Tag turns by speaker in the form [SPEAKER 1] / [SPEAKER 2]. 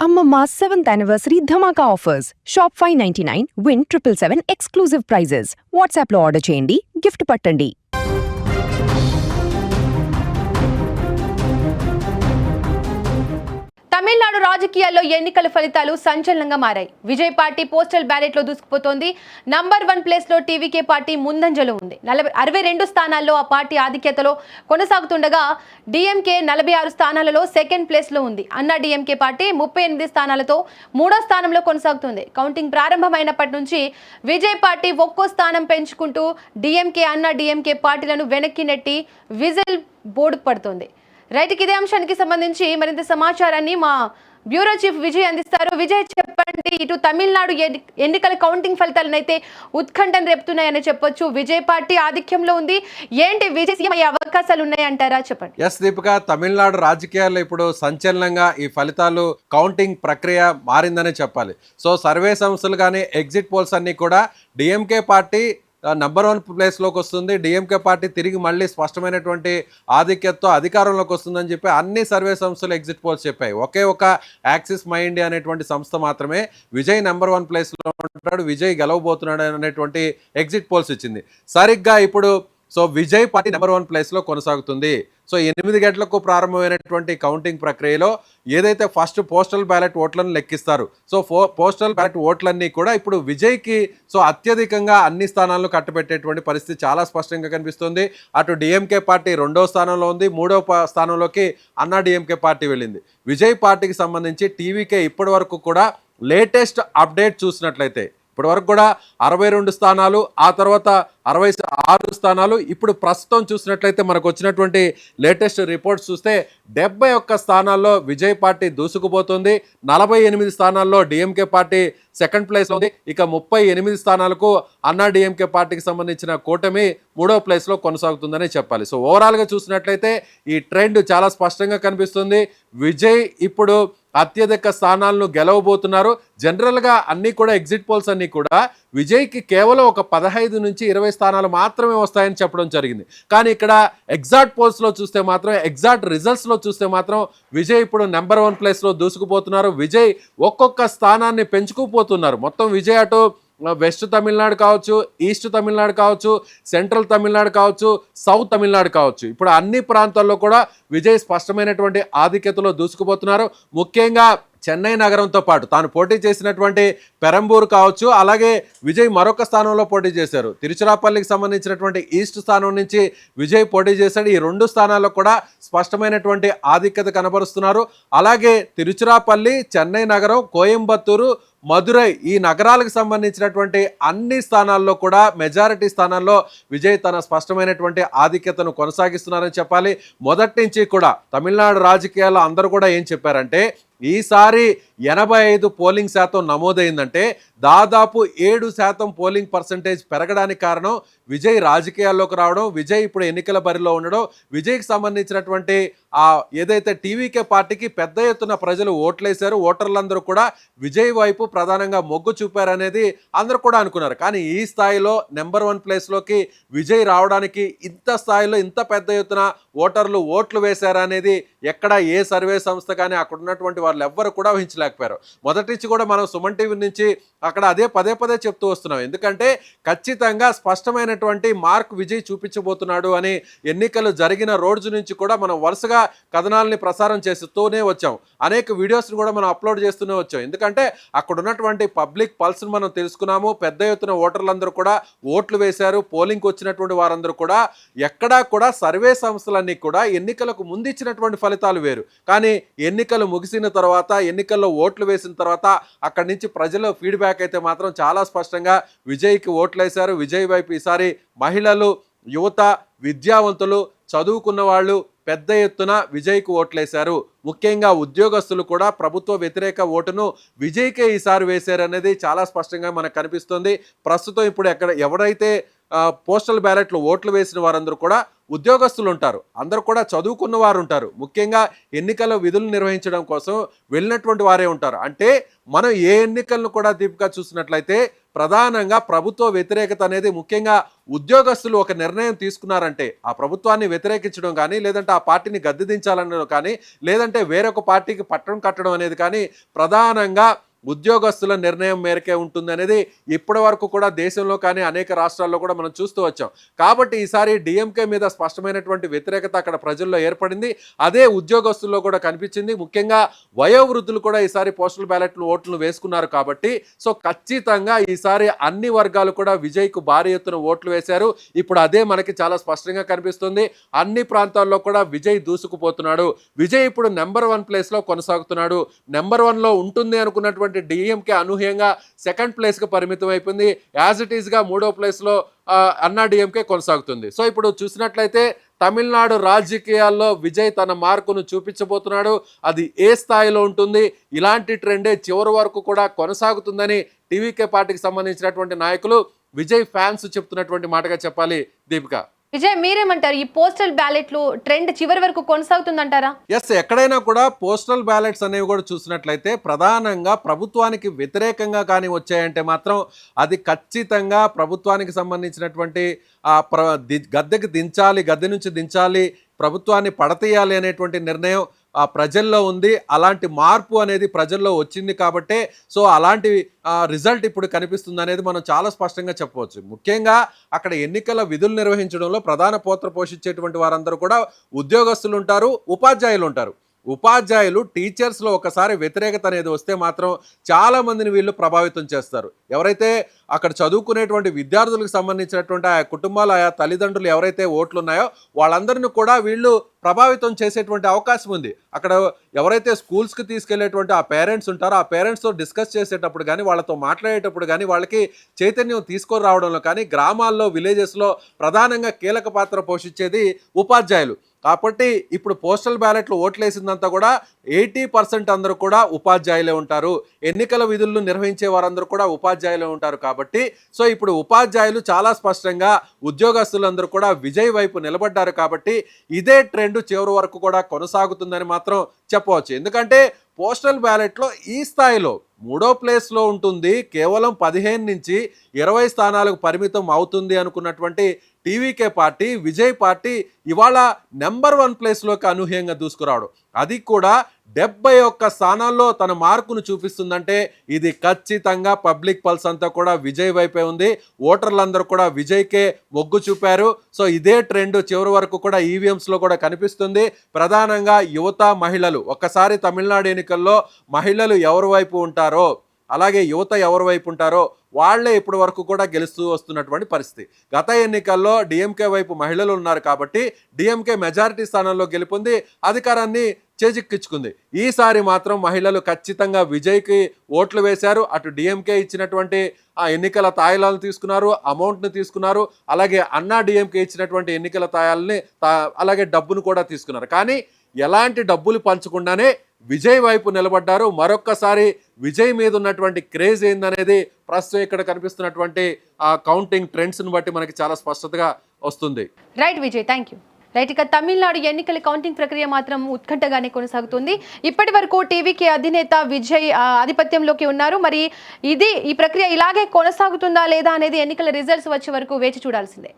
[SPEAKER 1] Amma 7th anniversary Dhamaka offers. Shop 599, win 777 exclusive prizes. WhatsApp lo order cheyandi, gift pattandi.
[SPEAKER 2] Tamil Nadu రాజకీయాల్లో ఎన్నికల ఫలితాలు సంచలనంగా మారాయి. విజయ్ పార్టీ పోస్టల్ బ్యాలెట్ లో దూసుకుపోతోంది. నంబర్ 1 ప్లేస్ లో టీవీకే పార్టీ ముందంజలో ఉంది. 62 స్థానాల్లో ఆ పార్టీ ఆధిక్యతలో కొనసాగుతుండగా డిఎంకే 46 స్థానాలలో సెకండ్ ప్లేస్ లో ఉంది. అన్నా డిఎంకే పార్టీ 38 స్థానాలతో మూడో స్థానంలో కొనసాగుతుంది. కౌంటింగ్ ప్రారంభమైనప్పటి నుంచి విజయ్ పార్టీ ఒక్కో స్థానం పెంచుకుంటూ డిఎంకే అన్నా డిఎంకే పార్టీలను వెనక్కి నెట్టి విజిల్ బోర్డు పడుతోంది. రైట్, ఇదే అంశానికి సంబంధించి మరింత సమాచారాన్ని మా బ్యూరో చీఫ్ విజయ్ అందిస్తారు. విజయ్, చెప్పండి, ఇటు తమిళనాడు ఎన్నికల కౌంటింగ్ ఫలితాలను అయితే ఉత్కంఠను రేపుతున్నాయని చెప్పొచ్చు. విజయ్ పార్టీ ఆధిక్యంలో ఉంది. ఏంటి విజయ్ సీఎం అయ్యే అవకాశాలు ఉన్నాయంటారా? చెప్పండి.
[SPEAKER 3] ఎస్ దీపిక, తమిళనాడు రాజకీయాల్లో ఇప్పుడు సంచలనంగా ఈ ఫలితాలు కౌంటింగ్ ప్రక్రియ మారిందనే చెప్పాలి. సో సర్వే సంస్థలు కానీ ఎగ్జిట్ పోల్స్ అన్ని కూడా డిఎంకే పార్టీ నంబర్ 1 ప్లేస్లోకి వస్తుంది. డిఎంకే పార్టీ తిరిగి మళ్ళీ స్పష్టమైనటువంటి ఆధిక్యతతో అధికారంలోకి వస్తుందని చెప్పి అన్ని సర్వే సంస్థలు ఎగ్జిట్ పోల్స్ చెప్పాయి. ఒకే ఒక యాక్సిస్ మై ఇండియా అనేటువంటి సంస్థ మాత్రమే విజయ్ నంబర్ 1 ప్లేస్లో ఉంటాడు, విజయ్ గెలవబోతున్నాడు అనేటువంటి ఎగ్జిట్ పోల్స్ ఇచ్చింది. సరిగ్గా ఇప్పుడు విజయ్ పార్టీ నంబర్ 1 ప్లేస్లో కొనసాగుతుంది. 8 గంటలకు ప్రారంభమైనటువంటి కౌంటింగ్ ప్రక్రియలో ఏదైతే ఫస్ట్ పోస్టల్ బ్యాలెట్ ఓట్లను లెక్కిస్తారు, పోస్టల్ బ్యాలెట్ ఓట్లన్నీ కూడా ఇప్పుడు విజయ్కి అత్యధికంగా అన్ని స్థానాలను కట్టబెట్టేటువంటి పరిస్థితి చాలా స్పష్టంగా కనిపిస్తుంది. అటు డిఎంకే పార్టీ 2వ స్థానంలో ఉంది, 3వ స్థానంలోకి అన్నా డిఎంకే పార్టీ వెళ్ళింది. విజయ్ పార్టీకి సంబంధించి టీవీకే ఇప్పటి వరకు కూడా లేటెస్ట్ అప్డేట్ చూసినట్లయితే ఇప్పటి వరకు కూడా 62 స్థానాలు, ఆ తర్వాత 66 స్థానాలు, ఇప్పుడు ప్రస్తుతం చూసినట్లయితే మనకు వచ్చినటువంటి లేటెస్ట్ రిపోర్ట్స్ చూస్తే 71 స్థానాల్లో విజయ్ పార్టీ దూసుకుపోతుంది. 48 స్థానాల్లో డిఎంకే పార్టీ సెకండ్ ప్లేస్లో ఉంది. ఇక 38 స్థానాలకు అన్నా డిఎంకే పార్టీకి సంబంధించిన కూటమి 3వ ప్లేస్లో కొనసాగుతుందని చెప్పాలి. ఓవరాల్గా చూసినట్లయితే ఈ ట్రెండ్ చాలా స్పష్టంగా కనిపిస్తుంది. విజయ్ ఇప్పుడు అత్యధిక స్థానాలను గెలవబోతున్నారు. జనరల్గా అన్నీ కూడా ఎగ్జిట్ పోల్స్ అన్నీ కూడా విజయ్కి కేవలం ఒక 15 నుంచి 20 స్థానాలు మాత్రమే వస్తాయని చెప్పడం జరిగింది. కానీ ఇక్కడ ఎగ్జాక్ట్ పోల్స్లో చూస్తే మాత్రం, ఎగ్జాక్ట్ రిజల్ట్స్లో చూస్తే మాత్రం విజయ్ ఇప్పుడు నెంబర్ 1 ప్లేస్లో దూసుకుపోతున్నారు. విజయ్ ఒక్కొక్క స్థానాన్ని పెంచుకుపోతున్నారు. మొత్తం విజయ్ అటు వెస్ట్ తమిళనాడు కావచ్చు, ఈస్ట్ తమిళనాడు కావచ్చు, సెంట్రల్ తమిళనాడు కావచ్చు, సౌత్ తమిళనాడు కావచ్చు, ఇప్పుడు అన్ని ప్రాంతాల్లో కూడా విజయ్ స్పష్టమైనటువంటి ఆధిక్యతలో దూసుకుపోతున్నారు. ముఖ్యంగా చెన్నై నగరంతో పాటు తాను పోటీ చేసినటువంటి పెరంబూరు కావచ్చు, అలాగే విజయ్ మరొక స్థానంలో పోటీ చేశారు. తిరుచిరాపల్లికి సంబంధించినటువంటి ఈస్ట్ స్థానం నుంచి విజయ్ పోటీ చేశాడు. ఈ 2 స్థానాల్లో కూడా స్పష్టమైనటువంటి ఆధిక్యత కనబరుస్తున్నారు. అలాగే తిరుచిరాపల్లి, చెన్నై నగరం, కోయంబత్తూరు, మదురై ఈ నగరాలకు సంబంధించినటువంటి అన్ని స్థానాల్లో కూడా మెజారిటీ స్థానాల్లో విజయ్ తన స్పష్టమైనటువంటి ఆధిక్యతను కొనసాగిస్తున్నారని చెప్పాలి. మొదటి నుంచి కూడా తమిళనాడు రాజకీయాల్లో అందరూ కూడా ఏం చెప్పారంటే, ఈసారి 85 పోలింగ్ శాతం నమోదైందంటే దాదాపు 7% పోలింగ్ పర్సంటేజ్ పెరగడానికి కారణం విజయ్ రాజకీయాల్లోకి రావడం, విజయ్ ఇప్పుడు ఎన్నికల బరిలో ఉండడం, విజయ్కి సంబంధించినటువంటి ఏదైతే టీవీకే పార్టీకి పెద్ద ఎత్తున ప్రజలు ఓట్లేశారు, ఓటర్లందరూ కూడా విజయ్ వైపు ప్రధానంగా మొగ్గు చూపారనేది అందరూ కూడా అనుకున్నారు. కానీ ఈ స్థాయిలో నెంబర్ 1 ప్లేస్లోకి విజయ్ రావడానికి ఇంత స్థాయిలో ఇంత పెద్ద ఎత్తున ఓటర్లు ఓట్లు వేశారనేది ఎక్కడ ఏ సర్వే సంస్థ కానీ అక్కడ ఉన్నటువంటి వాళ్ళు ఎవ్వరు కూడా ఊహించలేకపోయారు. మొదటి నుంచి కూడా మనం సుమన్ టీవీ నుంచి అక్కడ అదే పదే చెప్తూ వస్తున్నాం. ఎందుకంటే ఖచ్చితంగా స్పష్టమైనటువంటి మార్క్ విజయ్ చూపించబోతున్నాడు అని ఎన్నికలు జరిగిన రోజు నుంచి కూడా మనం వరుసగా కథనాలని ప్రసారం చేస్తూనే వచ్చాం. అనేక వీడియోస్ని కూడా మనం అప్లోడ్ చేస్తూనే వచ్చాం. ఎందుకంటే అక్కడ ఉన్నటువంటి పబ్లిక్ పల్స్ని మనం తెలుసుకున్నాము. పెద్ద ఎత్తున ఓటర్లందరూ కూడా ఓట్లు వేశారు. పోలింగ్కి వచ్చినటువంటి వారందరూ కూడా ఎక్కడా కూడా సర్వే సంస్థలన్నీ కూడా ఎన్నికలకు ముందు ఇచ్చినటువంటి ఫలితాలు వేరు. కానీ ఎన్నికలు ముగిసిన తర్వాత, ఎన్నికల్లో ఓట్లు వేసిన తర్వాత అక్కడి నుంచి ప్రజల ఫీడ్బ్యాక్ అయితే మాత్రం చాలా స్పష్టంగా విజయ్కి ఓట్లు వేశారు. విజయ్ వైపు ఈసారి మహిళలు, యువత, విద్యావంతులు, చదువుకున్న వాళ్ళు పెద్ద ఎత్తున విజయ్కి ఓట్లేశారు. ముఖ్యంగా ఉద్యోగస్తులు కూడా ప్రభుత్వ వ్యతిరేక ఓటును విజయ్కే ఈసారి వేశారనేది చాలా స్పష్టంగా మనకు కనిపిస్తుంది. ప్రస్తుతం ఇప్పుడు ఎవరైతే పోస్టల్ బ్యాలెట్లో ఓట్లు వేసిన వారందరూ కూడా ఉద్యోగస్తులు ఉంటారు, అందరూ కూడా చదువుకున్న వారు ఉంటారు, ముఖ్యంగా ఎన్నికల విధులు నిర్వహించడం కోసం వెళ్ళినటువంటి వారే ఉంటారు. అంటే మనం ఏ ఎన్నికలను కూడా దీపిక చూసినట్లయితే ప్రధానంగా ప్రభుత్వ వ్యతిరేకత అనేది ముఖ్యంగా ఉద్యోగస్తులు ఒక నిర్ణయం తీసుకున్నారంటే ఆ ప్రభుత్వాన్ని వ్యతిరేకించడం కానీ, లేదంటే ఆ పార్టీని గద్దెదించాలనడం కానీ, లేదంటే వేరొక పార్టీకి పట్టం కట్టడం అనేది కానీ ప్రధానంగా ఉద్యోగస్తుల నిర్ణయం మేరకే ఉంటుంది అనేది ఇప్పటి వరకు కూడా దేశంలో కానీ అనేక రాష్ట్రాల్లో కూడా మనం చూస్తూ వచ్చాం. కాబట్టి ఈసారి డిఎంకే మీద స్పష్టమైనటువంటి వ్యతిరేకత అక్కడ ప్రజల్లో ఏర్పడింది. అదే ఉద్యోగస్తుల్లో కూడా కనిపించింది. ముఖ్యంగా వయోవృద్ధులు కూడా ఈసారి పోస్టల్ బ్యాలెట్లు ఓట్లు వేసుకున్నారు. కాబట్టి సో ఖచ్చితంగా ఈసారి అన్ని వర్గాలు కూడా విజయ్కు భారీ ఎత్తున ఓట్లు వేశారు. ఇప్పుడు అదే మనకి చాలా స్పష్టంగా కనిపిస్తుంది. అన్ని ప్రాంతాల్లో కూడా విజయ్ దూసుకుపోతున్నాడు. విజయ్ ఇప్పుడు నెంబర్ 1 ప్లేస్లో కొనసాగుతున్నాడు. నెంబర్ 1లో ఉంటుంది అనుకున్నటువంటి డిఎంకే అనూహ్యంగా సెకండ్ ప్లేస్కి పరిమితం అయిపోయింది. యాజ్ ఇట్ ఈస్గా 3వ ప్లేస్లో అన్నా డిఎంకే కొనసాగుతుంది. సో ఇప్పుడు చూసినట్లయితే తమిళనాడు రాజకీయాల్లో విజయ్ తన మార్కును చూపించబోతున్నాడు. అది ఏ స్థాయిలో ఉంటుంది, ఇలాంటి ట్రెండే చివరి వరకు కూడా కొనసాగుతుందని టీవీకే పార్టీకి సంబంధించినటువంటి నాయకులు, విజయ్ ఫ్యాన్స్ చెప్తున్నటువంటి మాటగా చెప్పాలి. దీపిక,
[SPEAKER 2] విజయ్ మీరేమంటారు? ఈ పోస్టల్ బ్యాలెట్లు ట్రెండ్ చివరి వరకు కొనసాగుతుందంటారా?
[SPEAKER 3] ఎస్, ఎక్కడైనా కూడా పోస్టల్ బ్యాలెట్స్ అనేవి కూడా చూసినట్లయితే ప్రధానంగా ప్రభుత్వానికి వ్యతిరేకంగా కానీ వచ్చాయంటే మాత్రం అది ఖచ్చితంగా ప్రభుత్వానికి సంబంధించినటువంటి గద్దెకి దించాలి, గద్దె నుంచి దించాలి, ప్రభుత్వాన్ని పడతీయాలి అనేటువంటి నిర్ణయం ప్రజల్లో ఉంది. అలాంటి మార్పు అనేది ప్రజల్లో వచ్చింది కాబట్టే సో అలాంటి రిజల్ట్ ఇప్పుడు కనిపిస్తుంది అనేది మనం చాలా స్పష్టంగా చెప్పవచ్చు. ముఖ్యంగా అక్కడ ఎన్నికల విధులు నిర్వహించడంలో ప్రధాన పాత్ర పోషించేటువంటి వారందరూ కూడా ఉద్యోగస్తులు ఉంటారు, ఉపాధ్యాయులు ఉంటారు. ఉపాధ్యాయులు టీచర్స్లో ఒకసారి వ్యతిరేకత అనేది వస్తే మాత్రం చాలామందిని వీళ్ళు ప్రభావితం చేస్తారు. ఎవరైతే అక్కడ చదువుకునేటువంటి విద్యార్థులకు సంబంధించినటువంటి ఆ కుటుంబాలు, ఆయా తల్లిదండ్రులు ఎవరైతే ఓట్లు ఉన్నాయో వాళ్ళందరినీ కూడా వీళ్ళు ప్రభావితం చేసేటువంటి అవకాశం ఉంది. అక్కడ ఎవరైతే స్కూల్స్కి తీసుకెళ్లేటువంటి ఆ పేరెంట్స్ ఉంటారో ఆ పేరెంట్స్తో డిస్కస్ చేసేటప్పుడు కానీ, వాళ్ళతో మాట్లాడేటప్పుడు కానీ, వాళ్ళకి చైతన్యం తీసుకొని రావడంలో కానీ, గ్రామాల్లో విలేజెస్లో ప్రధానంగా కీలక పాత్ర పోషించేది ఉపాధ్యాయులు. కాబట్టి ఇప్పుడు పోస్టల్ బ్యాలెట్లు ఓట్లేసిందంతా కూడా 80% అందరూ కూడా ఉపాధ్యాయులే ఉంటారు. ఎన్నికల విధులను నిర్వహించే వారందరూ కూడా ఉపాధ్యాయులే ఉంటారు. కాబట్టి సో ఇప్పుడు ఉపాధ్యాయులు చాలా స్పష్టంగా ఉద్యోగస్తులందరూ కూడా విజయ్ వైపు నిలబడ్డారు. కాబట్టి ఇదే ట్రెండ్ చివరి వరకు కూడా కొనసాగుతుందని మాత్రం చెప్పవచ్చు. ఎందుకంటే పోస్టల్ బ్యాలెట్లో ఈ స్థాయిలో 3వ ప్లేస్లో ఉంటుంది, కేవలం 15 నుంచి 20 స్థానాలకు పరిమితం అవుతుంది అనుకున్నటువంటి టీవీకే పార్టీ, విజయ్ పార్టీ ఇవాళ నెంబర్ 1 ప్లేస్లోకి అనూహ్యంగా దూసుకురావడం, అది కూడా 71 స్థానాల్లో తన మార్కును చూపిస్తుందంటే ఇది ఖచ్చితంగా పబ్లిక్ పల్స్ అంతా కూడా విజయ్ వైపే ఉంది. ఓటర్లందరూ కూడా విజయ్కే మొగ్గు చూపారు. సో ఇదే ట్రెండ్ చివరి వరకు కూడా ఈవీఎంస్లో కూడా కనిపిస్తుంది. ప్రధానంగా యువత, మహిళలు, ఒక్కసారి తమిళనాడు ఎన్నికల్లో మహిళలు ఎవరి వైపు ఉంటారో, అలాగే యువత ఎవరి వైపు ఉంటారో వాళ్లే ఇప్పటి వరకు కూడా గెలుస్తూ వస్తున్నటువంటి పరిస్థితి. గత ఎన్నికల్లో డిఎంకే వైపు మహిళలు ఉన్నారు కాబట్టి డిఎంకే మెజారిటీ స్థానంలో గెలుపొంది అధికారాన్ని చేజిక్కించుకుంది. ఈసారి మాత్రం మహిళలు ఖచ్చితంగా విజయ్కి ఓట్లు వేశారు. అటు డిఎంకే ఇచ్చినటువంటి ఆ ఎన్నికల తాయిలాలను తీసుకున్నారు, అమౌంట్ని తీసుకున్నారు, అలాగే అన్నా డిఎంకే ఇచ్చినటువంటి ఎన్నికల తాయాలని అలాగే డబ్బును కూడా తీసుకున్నారు. కానీ ఎలాంటి డబ్బులు పంచకుండానే విజయ్ వైపు నిలబడ్డారు. మరొక్కసారి విజయ్ మీద ఉన్నటువంటి క్రేజ్ ఏందనేది ప్రస్తుతం ఇక్కడ కనిపిస్తున్నటువంటి ఆ కౌంటింగ్ ట్రెండ్స్ని బట్టి మనకి చాలా స్పష్టతగా వస్తుంది.
[SPEAKER 2] Right Vijay, thank you. Right, ఇక తమిళనాడు ఎన్నికల కౌంటింగ్ ప్రక్రియ మాత్రం ఉత్కంఠగానే కొనసాగుతుంది. ఇప్పటి వరకు టీవీకి అధినేత విజయ్ ఆధిపత్యంలోకి ఉన్నారు. మరి ఈ ప్రక్రియ ఇలాగే కొనసాగుతుందా లేదా అనేది ఎన్నికల రిజల్ట్స్ వచ్చే వరకు వేచి చూడాల్సిందే.